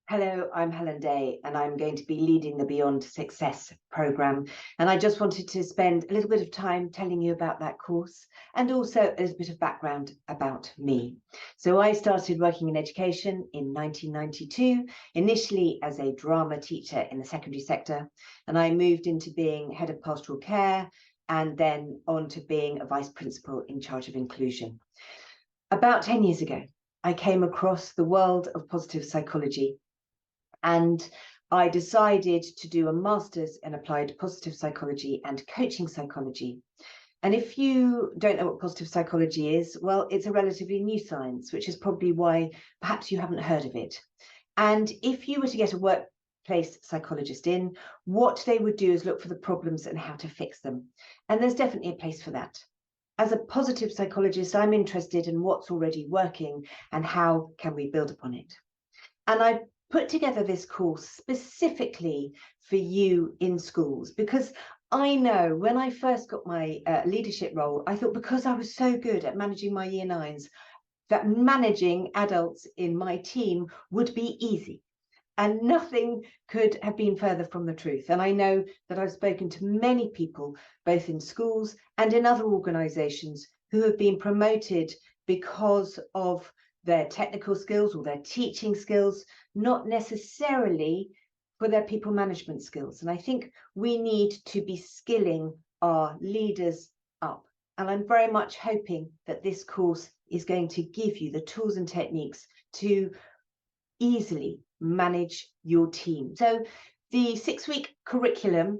Hello, I'm Helen and I'm going to be leading the Beyond Success programme. And I just wanted to spend a little bit of time telling you about that course and also a little bit of background about me. So I started working in education in 1992, initially as a drama teacher in the secondary sector, and I moved into being head of pastoral care and then on to being a vice principal in charge of inclusion. About 10 years ago, I came across the world of positive psychology. And I decided to do a master's in applied positive psychology and coaching psychology. And if you don't know what positive psychology is, well, it's a relatively new science, which is probably why perhaps you haven't heard of it. And if you were to get a workplace psychologist in, what they would do is look for the problems and how to fix them. And there's definitely a place for that. As a positive psychologist, I'm interested in what's already working and how can we build upon it. And I put together this course specifically for you in schools, because I know when I first got my leadership role, I thought because I was so good at managing my year nines, that managing adults in my team would be easy. And nothing could have been further from the truth. And I know that I've spoken to many people, both in schools and in other organizations, who have been promoted because of their technical skills or their teaching skills, not necessarily for their people management skills. And I think we need to be skilling our leaders up. And I'm very much hoping that this course is going to give you the tools and techniques to easily manage your team. So the 6-week curriculum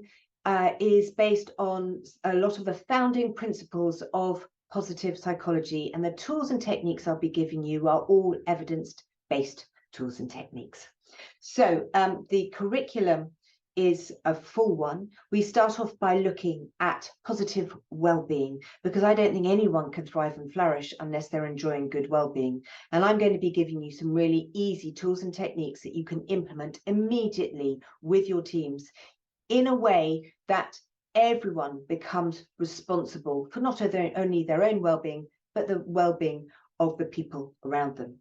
is based on a lot of the founding principles of positive psychology, and the tools and techniques I'll be giving you are all evidence-based tools and techniques. So the curriculum is a full one. We start off by looking at positive well-being, because I don't think anyone can thrive and flourish unless they're enjoying good well-being. And I'm going to be giving you some really easy tools and techniques that you can implement immediately with your teams in a way that everyone becomes responsible for not only their own well-being, but the well-being of the people around them.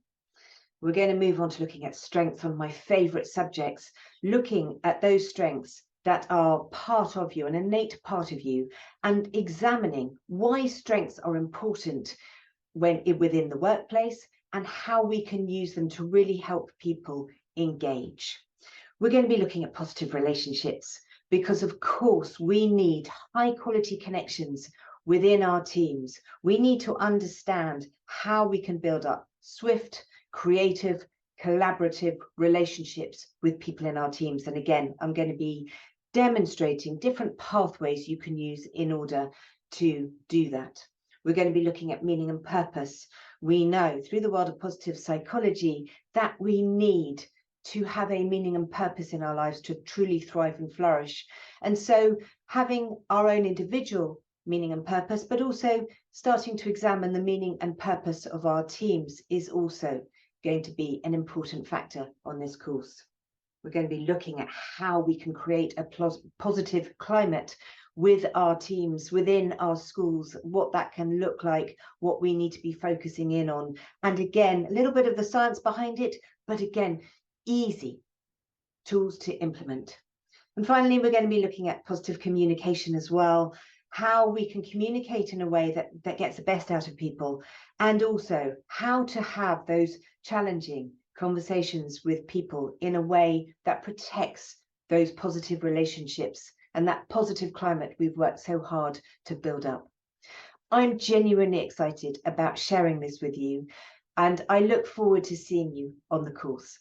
We're going to move on to looking at strengths, one of my favorite subjects, looking at those strengths that are part of you, an innate part of you, and examining why strengths are important within the workplace and how we can use them to really help people engage. We're going to be looking at positive relationships, because of course we need high quality connections within our teams. We need to understand how we can build up swift, creative, collaborative relationships with people in our teams. And again, I'm going to be demonstrating different pathways you can use in order to do that. We're going to be looking at meaning and purpose. We know through the world of positive psychology that we need to have a meaning and purpose in our lives to truly thrive and flourish. And so having our own individual meaning and purpose, but also starting to examine the meaning and purpose of our teams is also going to be an important factor on this course. We're going to be looking at how we can create a positive climate with our teams, within our schools, what that can look like, what we need to be focusing in on. And again, a little bit of the science behind it, but again, easy tools to implement. And finally, we're going to be looking at positive communication as well, how we can communicate in a way that gets the best out of people, and also how to have those challenging conversations with people in a way that protects those positive relationships and that positive climate we've worked so hard to build up. I'm genuinely excited about sharing this with you, and I look forward to seeing you on the course.